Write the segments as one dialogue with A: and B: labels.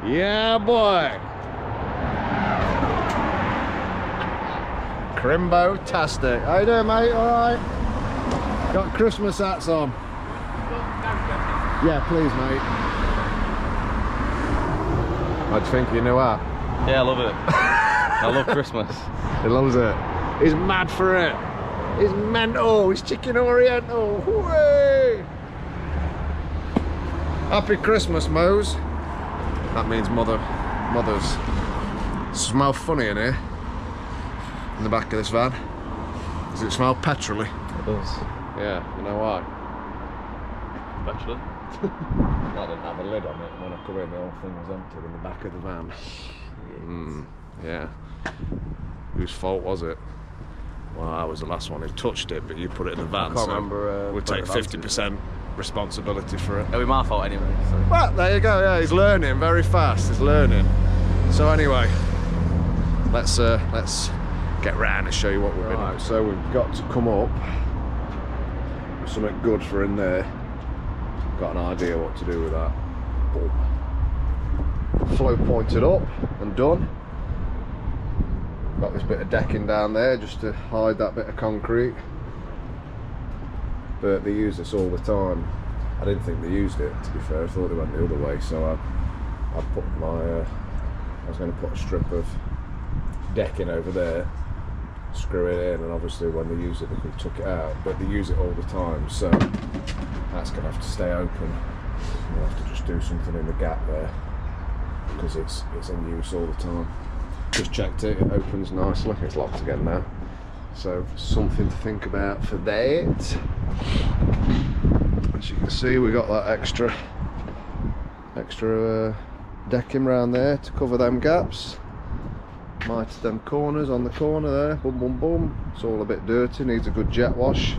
A: Yeah, boy. Crimbo-tastic. How you doing, mate? All right? Got Christmas hats on. Yeah, please, mate. What do you think of your new hat?
B: Yeah, I love it. I love Christmas.
A: He loves it. He's mad for it. He's mental. He's chicken oriental. Hooray! Happy Christmas, Mose. That means mothers. Smell funny in here. In the back of this van. Does it smell petrol-y?
B: It does.
A: Yeah, you know why?
B: Petrol.
A: I didn't have a lid on it. When I come in, the whole thing was empty in the back of the van. Yeah. Whose fault was it? Well, I was the last one who touched it, but you put it in the van.
B: I can't remember.
A: We'll take 50% responsibility for it.
B: It'll be my fault anyway. So.
A: Well, there you go. Yeah, he's learning very fast. He's learning. So anyway, let's get round and show you what we've been doing. So we've got to come up with something good for in there. Got an idea what to do with that. Boom. Flow pointed up and done. Got this bit of decking down there just to hide that bit of concrete. But they use this all the time. I didn't think they used it, to be fair. I thought they went the other way, so I put my I was going to put a strip of decking over there, screw it in, and obviously when they use it they can tuck it out, but they use it all the time, so that's going to have to stay open. We'll have to just do something in the gap there because it's in use all the time. Just checked it, it opens nicely. It's locked again now, so something to think about for that. As you can see, we got that extra decking round there to cover them gaps. Mitre them corners on the corner there, boom boom boom. It's all a bit dirty, needs a good jet wash.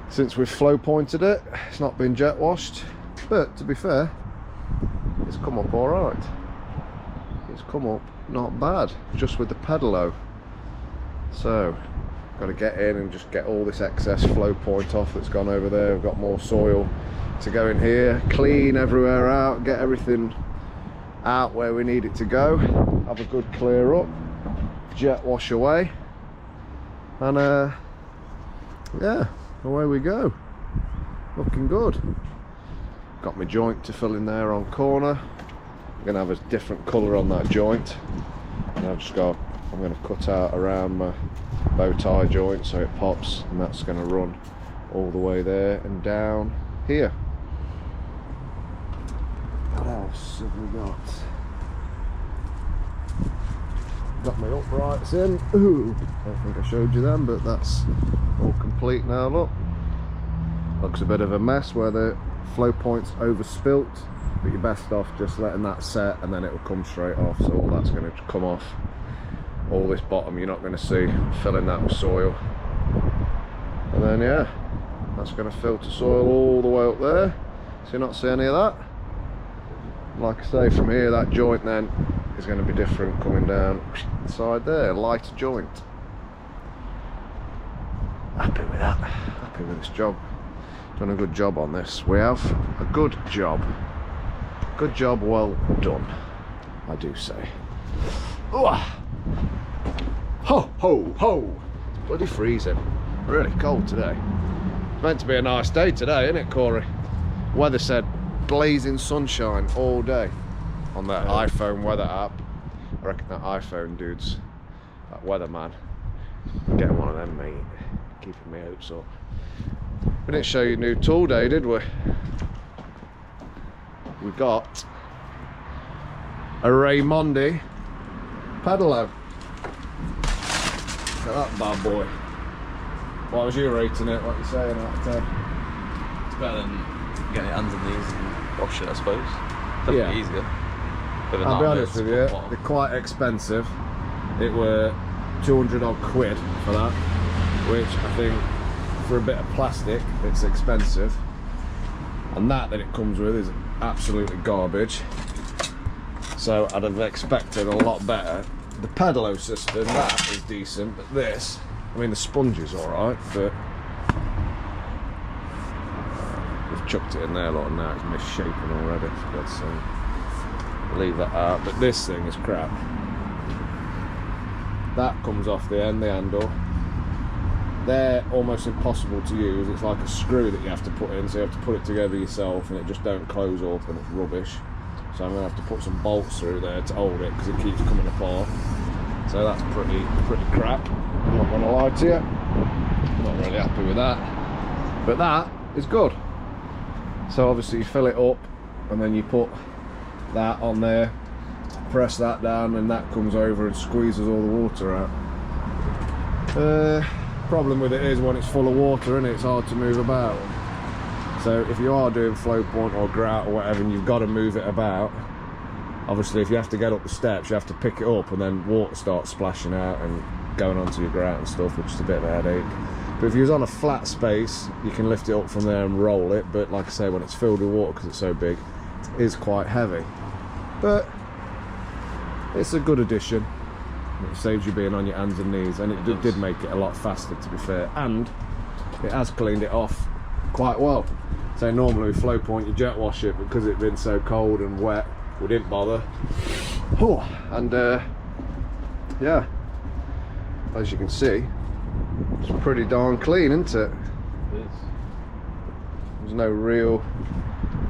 A: Since we've flow pointed it, it's not been jet washed, but to be fair, it's come up all right. It's come up not bad, just with the pedalo. So got to get in and just get all this excess flow point off that's gone over there. We've got more soil to go in here, clean everywhere out, get everything out where we need it to go, have a good clear up, jet wash away, and yeah, away we go. Looking good. Got my joint to fill in there on corner. I'm gonna have a different colour on that joint, and I'm gonna cut out around my bow tie joint so it pops, and that's going to run all the way there and down here. What else have we got? Got my uprights in. Ooh, I don't think I showed you them, but that's all complete now. Look, looks a bit of a mess where the flow point's overspilt, but you're best off just letting that set and then it will come straight off. So all that's going to come off. All this bottom you're not going to see, filling that with soil, and then yeah, that's going to filter soil all the way up there, so you not see any of that. Like I say, from here that joint then is going to be different coming down inside there, lighter joint. Happy with that, happy with this job. Done a good job on this. We have a good job well done, I do say. Ooh. Ho ho ho! It's bloody freezing. Really cold today. It's meant to be a nice day today, isn't it, Corey? Weather said blazing sunshine all day on that iPhone weather app. I reckon that iPhone dude's that weatherman. I'm getting one of them, mate. Keeping me hopes up. We didn't show you new tool day, did we? We got a Raimondi pedalo. Look at that bad boy. What was you rating it? What are you saying out of 10?
B: It's better than getting your hands on these and wash it, I suppose. Definitely easier.
A: I'll be honest with you, they're quite expensive. It were 200 odd quid for that, which I think for a bit of plastic it's expensive, and that it comes with is absolutely garbage. So I'd have expected a lot better. The pedalo system, that is decent, but this, I mean the sponge is alright, but we've chucked it in there a lot and now it's misshapen already, for God's sake. leave that out. But this thing is crap. That comes off the end, the handle. They're almost impossible to use. It's like a screw that you have to put in, so you have to put it together yourself, and it just don't close up, and it's rubbish. So I'm going to have to put some bolts through there to hold it, because it keeps coming apart. So that's pretty crap. I'm not going to lie to you. I'm not really happy with that. But that is good. So obviously you fill it up, and then you put that on there, press that down, and that comes over and squeezes all the water out. Problem with it is when it's full of water, and it's hard to move about. So if you are doing Flowpoint or grout or whatever, and you've got to move it about, obviously if you have to get up the steps, you have to pick it up, and then water starts splashing out and going onto your grout and stuff, which is a bit of a headache. But if you're on a flat space, you can lift it up from there and roll it. But like I say, when it's filled with water, because it's so big, it is quite heavy. But it's a good addition. It saves you being on your hands and knees, and it did make it a lot faster, to be fair, and it has cleaned it off quite well. So normally with Flowpoint you jet wash it, but because it's been so cold and wet, we didn't bother. Oh, and yeah, as you can see, it's pretty darn clean, isn't it?
B: It is.
A: There's no real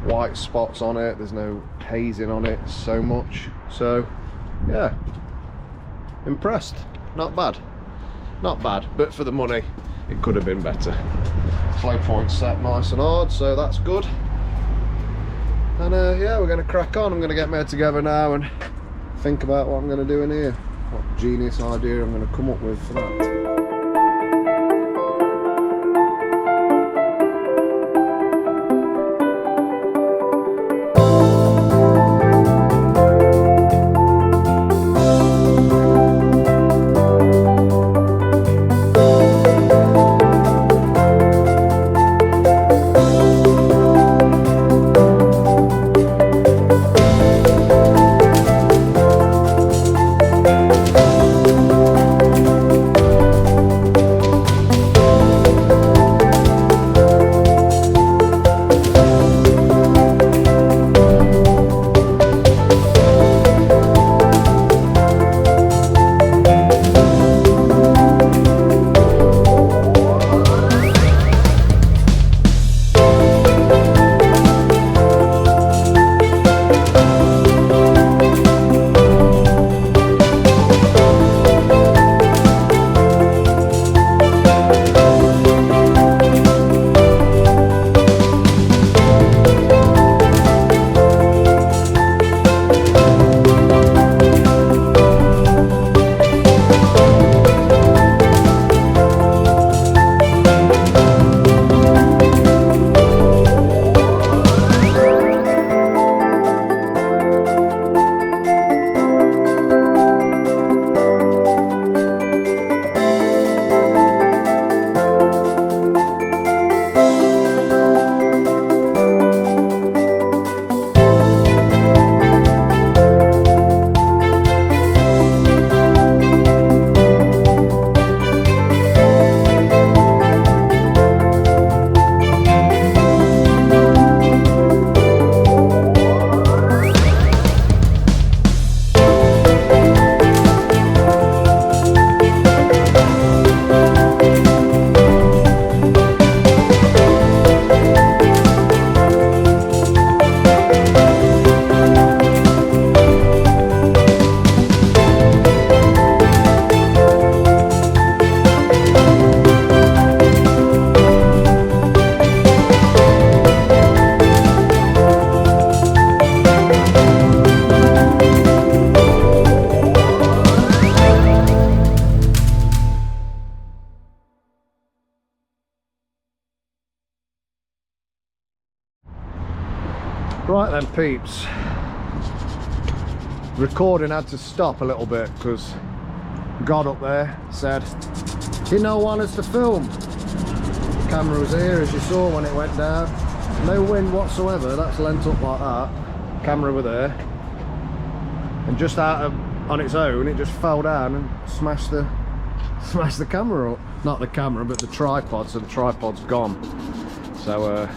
A: white spots on it, there's no hazing on it so much. So yeah, impressed. Not bad, not bad, but for the money it could have been better. Flowpoint set nice and hard, so that's good. And yeah, we're going to crack on. I'm going to get my head together now and think about what I'm going to do in here, what genius idea I'm going to come up with for that. Right then peeps, recording had to stop a little bit because God up there said he no want us to film. The camera was here as you saw when it went down, no wind whatsoever, that's lent up like that, camera were there, and just out of on its own it just fell down and smashed the camera up. Not the camera but the tripod, so the tripod's gone. So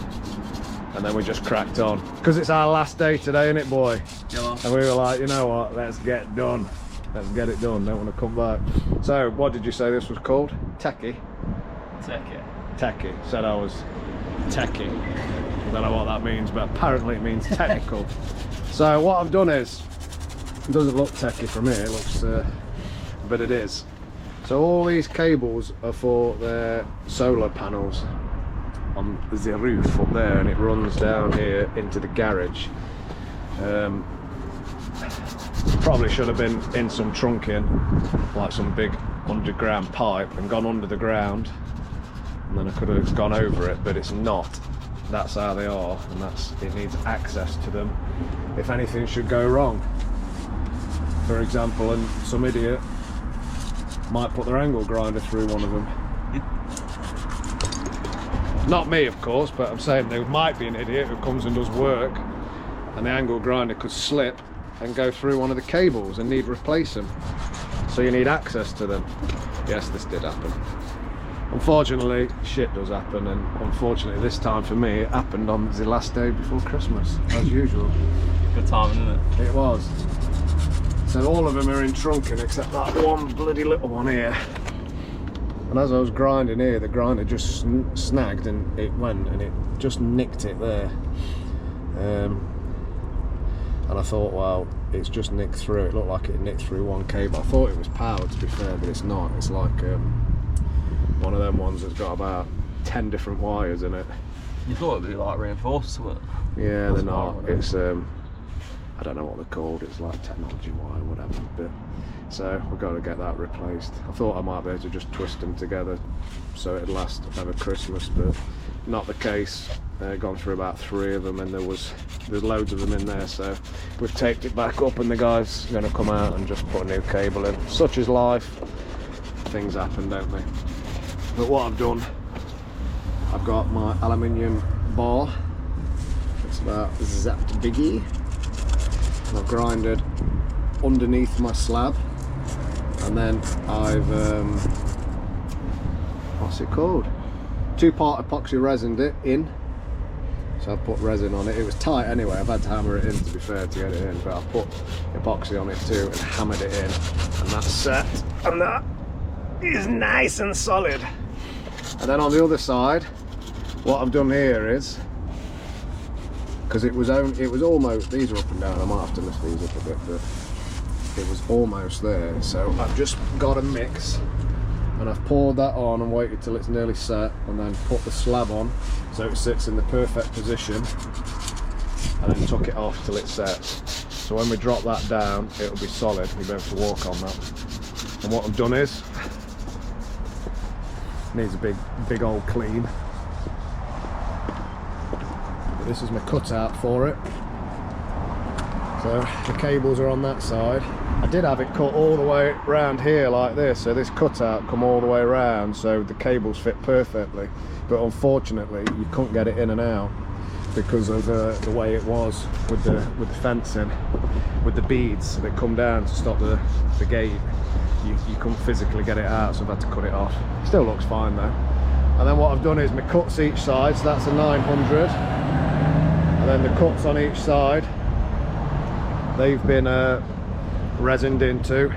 A: and then we just cracked on. Because it's our last day today, innit, boy?
B: Yeah.
A: And we were like, you know what, let's get done. Let's get it done, don't want to come back. So, what did you say this was called? Techie? Techie. Said I was techie. I don't know what that means, but apparently it means technical. So what I've done is, it doesn't look techie from here, it looks, but it is. So all these cables are for their solar panels on the roof up there, and it runs down here into the garage. Probably should have been in some trunking, like some big underground pipe, and gone under the ground, and then I could have gone over it, but it's not. That's how they are, and it needs access to them if anything should go wrong. For example, and some idiot might put their angle grinder through one of them. Not me, of course, but I'm saying there might be an idiot who comes and does work, and the angle grinder could slip and go through one of the cables and need replace them. So you need access to them. Yes, this did happen. Unfortunately, shit does happen, and unfortunately this time for me it happened on the last day before Christmas, as usual.
B: Good timing, isn't it?
A: It was. So all of them are in trunking except that one bloody little one here. And as I was grinding here, the grinder just snagged and it went and it just nicked it there. And I thought, well, it's just nicked through. It looked like it nicked through one cable. I thought it was powered, to be fair, but it's not. It's like one of them ones that's got about 10 different wires in it.
B: You thought it'd be like reinforced to it?
A: Yeah, they're not. It's I don't know what they're called. It's like technology wire, whatever. But so we've got to get that replaced. I thought I might be able to just twist them together so it'd last over Christmas, but not the case. Gone through about 3 of them, and there's loads of them in there. So we've taped it back up, and the guy's going to come out and just put a new cable in. Such is life. Things happen, don't they? But what I've done, I've got my aluminium bar. It's about that biggie. And I've grinded underneath my slab, and then I've what's it called? 2-part epoxy resined it in. So I've put resin on it. It was tight anyway. I've had to hammer it in, to be fair, to get it in, but I've put epoxy on it too and hammered it in, and that's set. And that is nice and solid. And then on the other side, what I've done here is, because it was almost, these are up and down, I might have to lift these up a bit, but it was almost there. So I've just got a mix, and I've poured that on and waited till it's nearly set, and then put the slab on so it sits in the perfect position, and then took it off till it's set. So when we drop that down, it'll be solid. We'll be able to walk on that. And what I've done is, needs a big old clean. But this is my cutout for it. So the cables are on that side. I did have it cut all the way around here like this, so this cutout come all the way around so the cables fit perfectly, but unfortunately you couldn't get it in and out because of the way it was with the fencing, with the beads that come down to stop the gate. You couldn't physically get it out, so I've had to cut it off. Still looks fine though. And then what I've done is my cuts each side, so that's a 900, and then the cuts on each side, they've been resined into.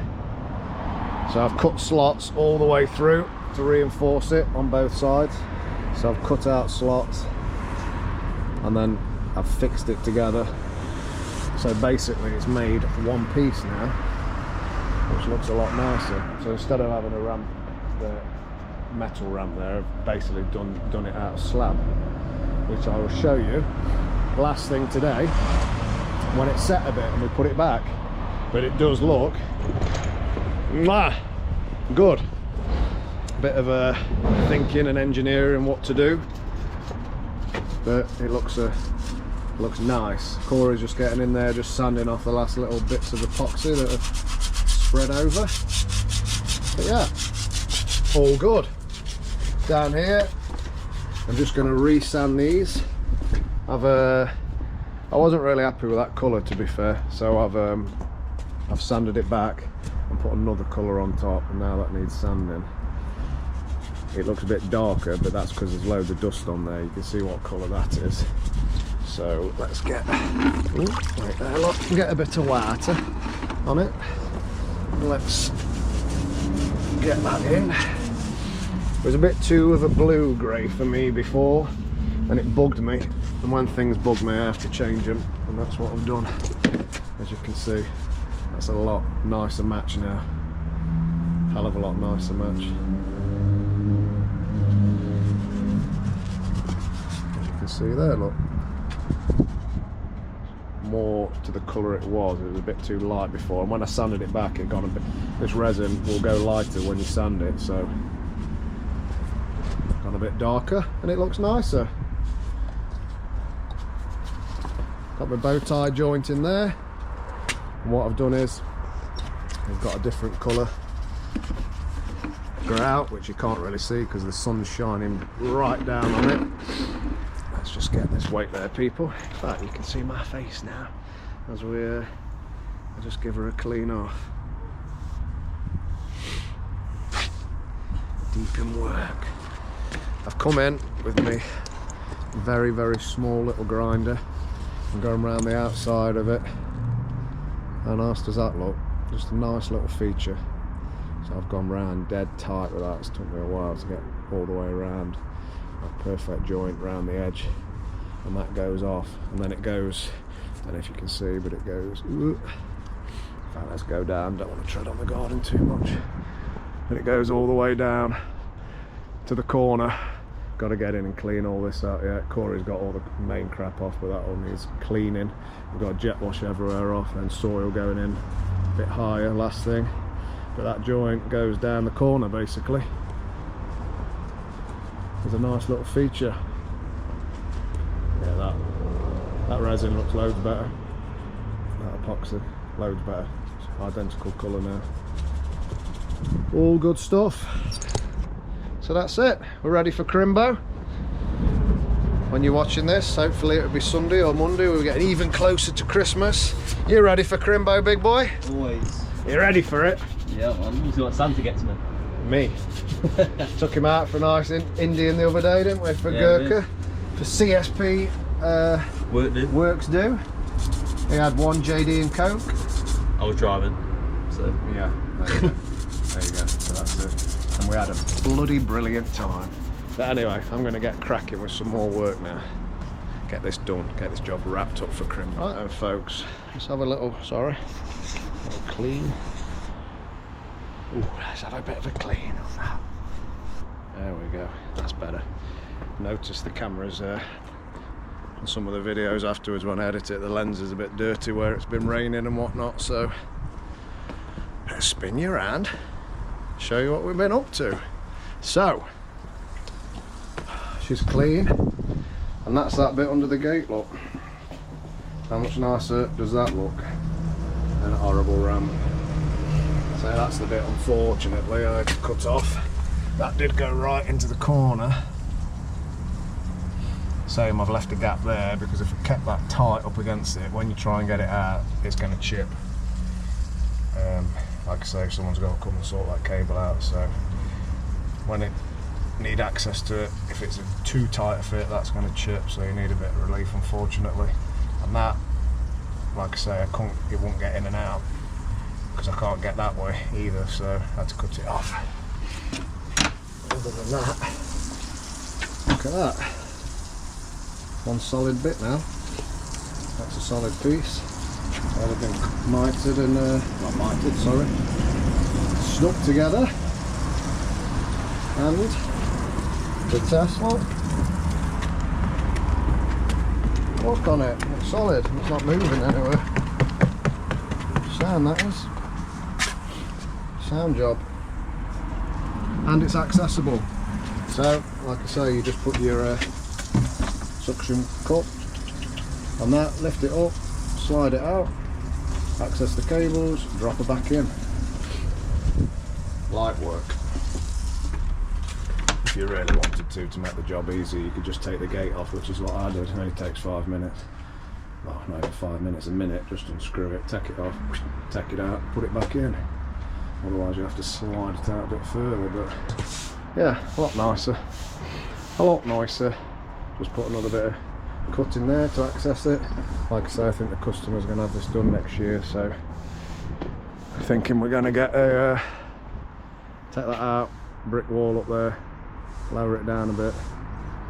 A: So I've cut slots all the way through to reinforce it on both sides. So I've cut out slots and then I've fixed it together. So basically it's made one piece now, which looks a lot nicer. So instead of having a ramp, the metal ramp there, I've basically done it out of slab, which I will show you last thing today when it's set a bit and we put it back. But it does look good. Bit of thinking and engineering what to do, but it looks nice. Corey's just getting in there, just sanding off the last little bits of epoxy that have spread over. But yeah, all good. Down here, I'm just going to re-sand these. I wasn't really happy with that colour, to be fair, so I've sanded it back and put another colour on top, and now that needs sanding. It looks a bit darker, but that's because there's loads of dust on there. You can see what colour that is. So let's get, right there, look, get a bit of water on it. Let's get that in. It was a bit too of a blue grey for me before, and it bugged me. And when things bug me, I have to change them, and that's what I've done. As you can see, that's a lot nicer match now. Hell of a lot nicer match. As you can see there, look. More to the colour it was a bit too light before, and when I sanded it back, it got a bit. This resin will go lighter when you sand it, so gone a bit darker, and it looks nicer. Got my bow tie joint in there, and what I've done is I've got a different colour grout, which you can't really see because the sun's shining right down on it. Let's just get this weight there, people. In fact, you can see my face now as we I just give her a clean off. Deep in work. I've come in with me very small little grinder and going around the outside of it. How nice does that look? Just a nice little feature. So I've gone round dead tight with that. It's took me a while to get all the way around. A perfect joint round the edge, and that goes off, and then it goes, I don't know if you can see, but it goes, in fact, let's go down, don't want to tread on the garden too much, and it goes all the way down to the corner. Got to get in and clean all this out. Yeah, Corey's got all the main crap off, but that all needs cleaning. We've got jet wash everywhere off, and soil going in a bit higher, last thing, but that joint goes down the corner basically. There's a nice little feature. Yeah, that resin looks loads better. That epoxy, loads better. It's identical colour now. All good stuff. So that's it. We're ready for Crimbo. When you're watching this, hopefully it'll be Sunday or Monday. We're getting even closer to Christmas. You ready for Crimbo, big boy?
B: Always.
A: You ready for it?
B: Yeah, man. You see what Santa gets me.
A: Me. Took him out for a nice Indian the other day, didn't we? For Gurkha. For CSP works do. He had one JD and Coke.
B: I was driving, so
A: yeah, there you go. There you go. So that's it. And we had a bloody brilliant time. But anyway, I'm going to get cracking with some more work now. Get this done. Get this job wrapped up for Crimbo. Right then, folks. Let's have a little. Sorry. A little clean. Ooh, let's have a bit of a clean on that. There we go, that's better. Notice the cameras and some of the videos afterwards when I edit it, the lens is a bit dirty where it's been raining and whatnot, so let's spin you around, show you what we've been up to. So, she's clean, and that's that bit under the gate, look. How much nicer does that look than a horrible ramp? So that's the bit, unfortunately, I had to cut off. That did go right into the corner. Same, I've left a gap there because if I kept that tight up against it, when you try and get it out, it's going to chip. Like I say, someone's got to come and sort that cable out, so when it need access to it, if it's a too tight a fit, that's going to chip, so you need a bit of relief, unfortunately. And that, like I say, it won't get in and out, because I can't get that way either, so I had to cut it off. Other than that, look at that. One solid bit now. That's a solid piece. That had been mitered and, not mitered, sorry, stuck together. And the test look on it, it's solid, it's not moving anywhere. Sound, that is. Sound job. And it's accessible. So, like I say, you just put your suction cup on that, lift it up, slide it out, access the cables, drop it back in. Light work. If you really wanted to make the job easy, you could just take the gate off, which is what I did. It only takes 5 minutes. Well, not even 5 minutes, a minute. Just unscrew it, take it off, take it out, put it back in. Otherwise you have to slide it out a bit further, but yeah, a lot nicer. A lot nicer. Just put another bit of cut in there to access it. Like I say, I think the customer's going to have this done next year, so I'm thinking we're going to get a take that out, brick wall up there, lower it down a bit,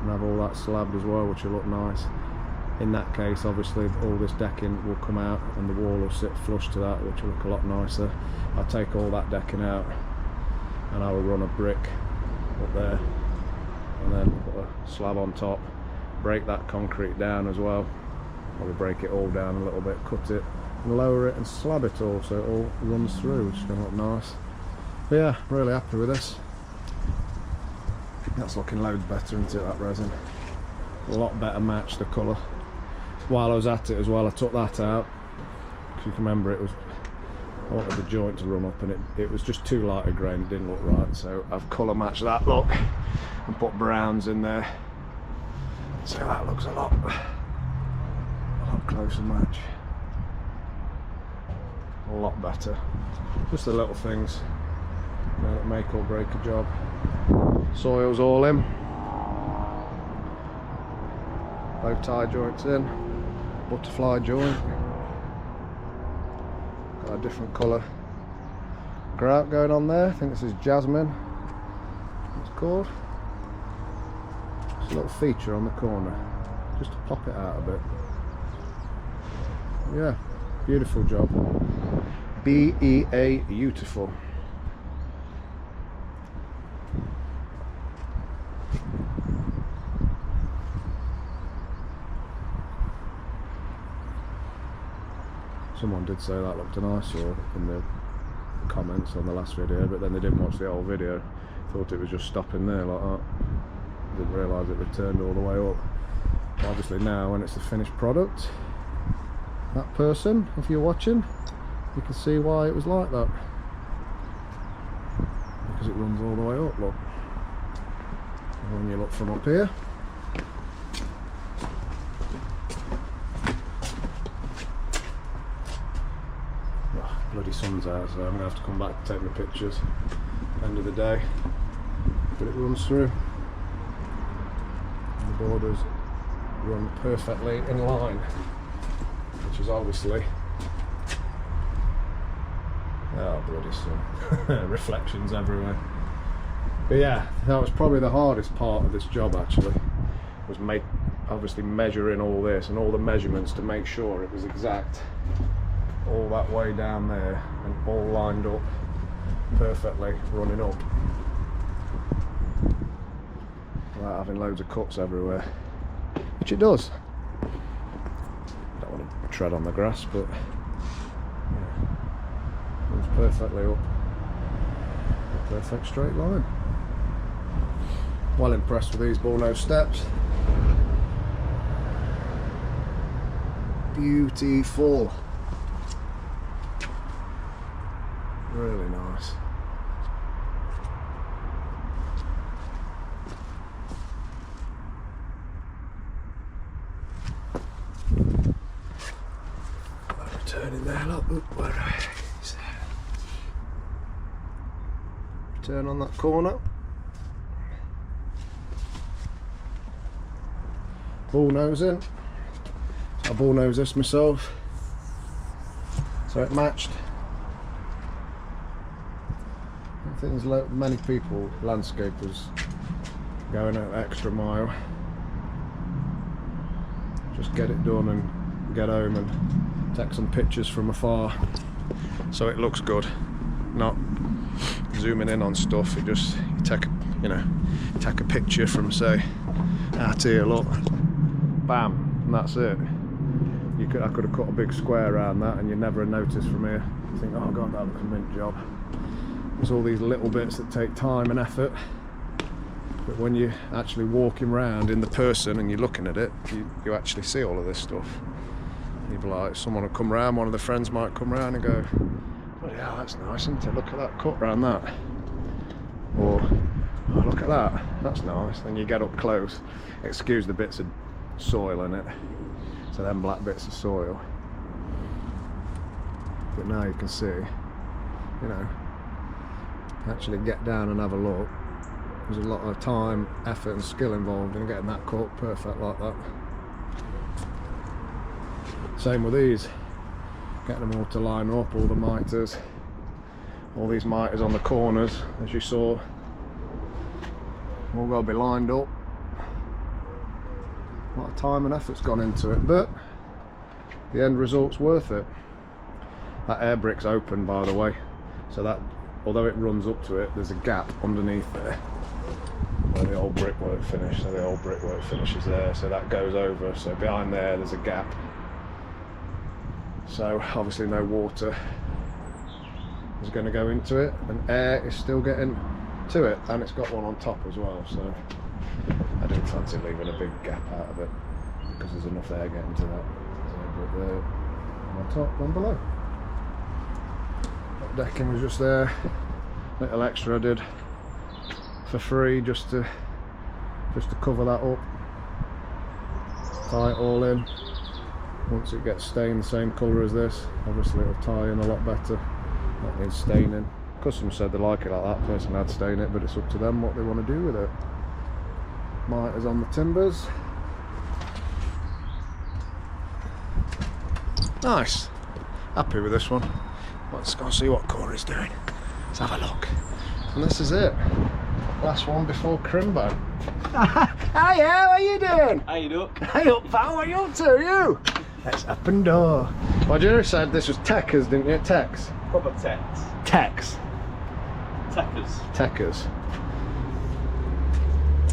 A: and have all that slabbed as well, which will look nice. In that case, obviously, all this decking will come out and the wall will sit flush to that, which will look a lot nicer. I'll take all that decking out and I will run a brick up there and then put a slab on top, break that concrete down as well. Probably break it all down a little bit, cut it and lower it and slab it all so it all runs through, which is going to look nice. But yeah, really happy with this. That's looking loads better, isn't it, that resin? A lot better match, the colour. While I was at it as well, I took that out, because you can remember I wanted the joint to run up and it was just too light a grain, it didn't look right, so I've colour matched that look and put browns in there, so that looks a lot closer match, a lot better. Just the little things, you know, that make or break a job. Soil's all in, bow tie joints in, butterfly joint, got a different colour grout going on there. I think this is jasmine, it's called. It's a little feature on the corner just to pop it out a bit. Yeah, beautiful job. BEA beautiful. Someone did say that looked an eyesore in the comments on the last video, but then they didn't watch the whole video, thought it was just stopping there like that, didn't realise it returned all the way up. Obviously now when it's the finished product, that person, if you're watching, you can see why it was like that, because it runs all the way up, look. And when you look from up here, bloody sun's out, so I'm going to have to come back to take my pictures end of the day, but it runs through and the borders run perfectly in line, which is obviously, oh bloody sun, reflections everywhere. But yeah, that was probably the hardest part of this job actually, was obviously measuring all this and all the measurements to make sure it was exact all that way down there and all lined up perfectly, running up without having loads of cuts everywhere, which it does. Don't want to tread on the grass, but yeah, runs perfectly up a perfect straight line. Well impressed with these bullnose steps. Beautiful. Really nice. Returning there, look, where is that? Return on that corner. Bullnose in. I bullnose this myself, so it matched. I think there's many people, landscapers, going an extra mile. Just get it done and get home and take some pictures from afar, so it looks good. Not zooming in on stuff. You just take a picture from, say, out here. Look, bam, and that's it. I could have cut a big square around that, and you never notice from here. You think, oh god, that looks a mint job. There's all these little bits that take time and effort, but when you're actually walking around in the person and you're looking at it, you actually see all of this stuff. You'd be like, someone will come round, one of the friends might come round and go, oh yeah, that's nice, isn't it? Look at that cut round that. Or, oh, look at that, that's nice. Then you get up close, excuse the bits of soil in it, so them black bits of soil. But now you can see, you know, actually get down and have a look. There's a lot of time, effort and skill involved in getting that cut perfect like that. Same with these. Getting them all to line up, all the miters. All these miters on the corners, as you saw. All got to be lined up. A lot of time and effort's gone into it, but the end result's worth it. That air brick's open, by the way, so that, although it runs up to it, there's a gap underneath there where the old brickwork finished. So the old brickwork finishes there, so that goes over. So behind there's a gap. So obviously no water is going to go into it, and air is still getting to it, and it's got one on top as well. So I didn't fancy leaving a big gap out of it because there's enough air getting to that. But one on top, one below. That decking was just there. Little extra I did for free just to cover that up. Tie it all in. Once it gets stained the same colour as this, obviously it'll tie in a lot better. That needs staining. Customers said they like it like that. Person had stain it, but it's up to them what they want to do with it. Miters on the timbers. Nice. Happy with this one. Let's go and see what Corey's doing. Let's have a look. And this is it. Last one before Crimbo. Hi, how are you doing?
B: How you doing?
A: Hey up, pal, what are you up to, you? Let's up and door. Well, you said this was Techers, didn't you? Tex?
B: Proper Tex.
A: Tex.
B: Techers.
A: Techers.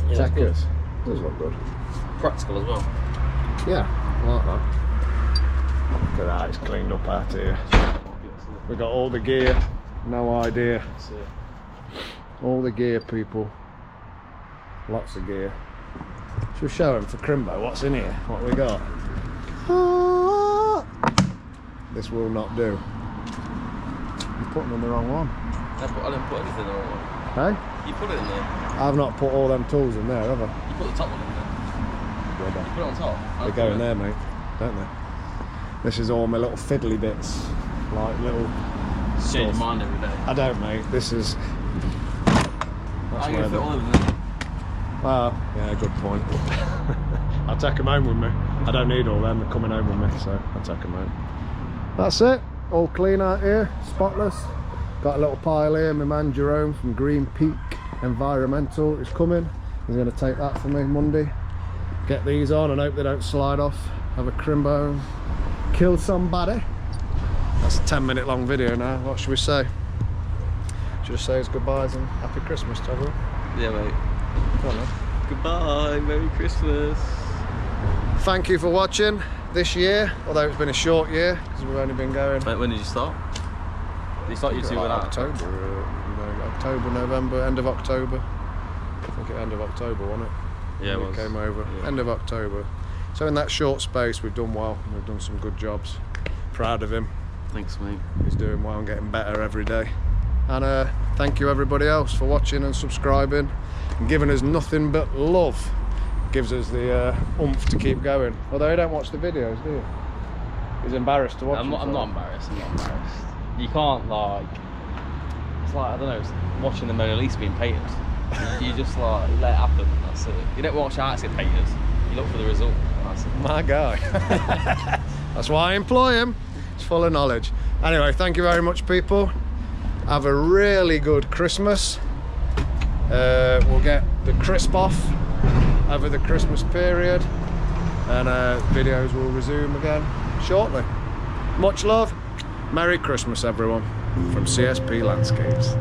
B: Yeah,
A: Techers. Does look good.
B: Practical as well.
A: Yeah, I like that. Look at that, it's cleaned up out here. We got all the gear, no idea.
B: That's it.
A: All the gear, people. Lots of gear. Should we show him for Crimbo what's in here? What we got? This will not do. You're putting in the wrong one.
B: I didn't put anything in the wrong one.
A: Hey?
B: You put it in there.
A: I've not put all them tools in there, have I?
B: You put the top one in there.
A: Rubber.
B: You put it on top.
A: They go in there, mate, don't they? This is all my little fiddly bits. Like little
B: Change your
A: stuff.
B: mind every day.
A: I don't, mate. This is...
B: How are you going to fit all of them?
A: Well, yeah, good point. I'll take them home with me. I don't need all them, they're coming home with me, so I'll take them home. That's it. All clean out here, spotless. Got a little pile here. My man Jerome from Green Peak Environmental is coming. He's going to take that for me Monday. Get these on and hope they don't slide off. Have a Crimbo, kill somebody. That's a 10-minute long video now. What should we say? Just say it's goodbyes and happy Christmas to everyone.
B: Yeah, mate.
A: Go on, then.
B: Goodbye. Merry Christmas.
A: Thank you for watching this year, although it's been a short year because we've only been going.
B: Wait, when did you start? Did you start YouTube
A: like
B: without?
A: October, October, November, end of October. I think it end of October, wasn't it?
B: Yeah, it was.
A: Came over.
B: Yeah.
A: End of October. So in that short space, we've done well. We've done some good jobs. Proud of him.
B: Thanks, mate.
A: He's doing well and getting better every day. And thank you everybody else for watching and subscribing and giving us nothing but love. Gives us the oomph to keep going. Although you don't watch the videos, do you? He's embarrassed to watch
B: I'm not embarrassed. I'm not embarrassed. You can't, like, it's like, I don't know, it's watching the Mona Lisa being painted. You just like let it happen. That's it. You don't watch arts get painted. You look for the result. That's it.
A: My guy. That's why I employ him. He's full of knowledge. Anyway, thank you very much, people. Have a really good Christmas. We'll get the crisp off over the Christmas period, and videos will resume again shortly. Much love. Merry Christmas, everyone, from CSP Landscapes.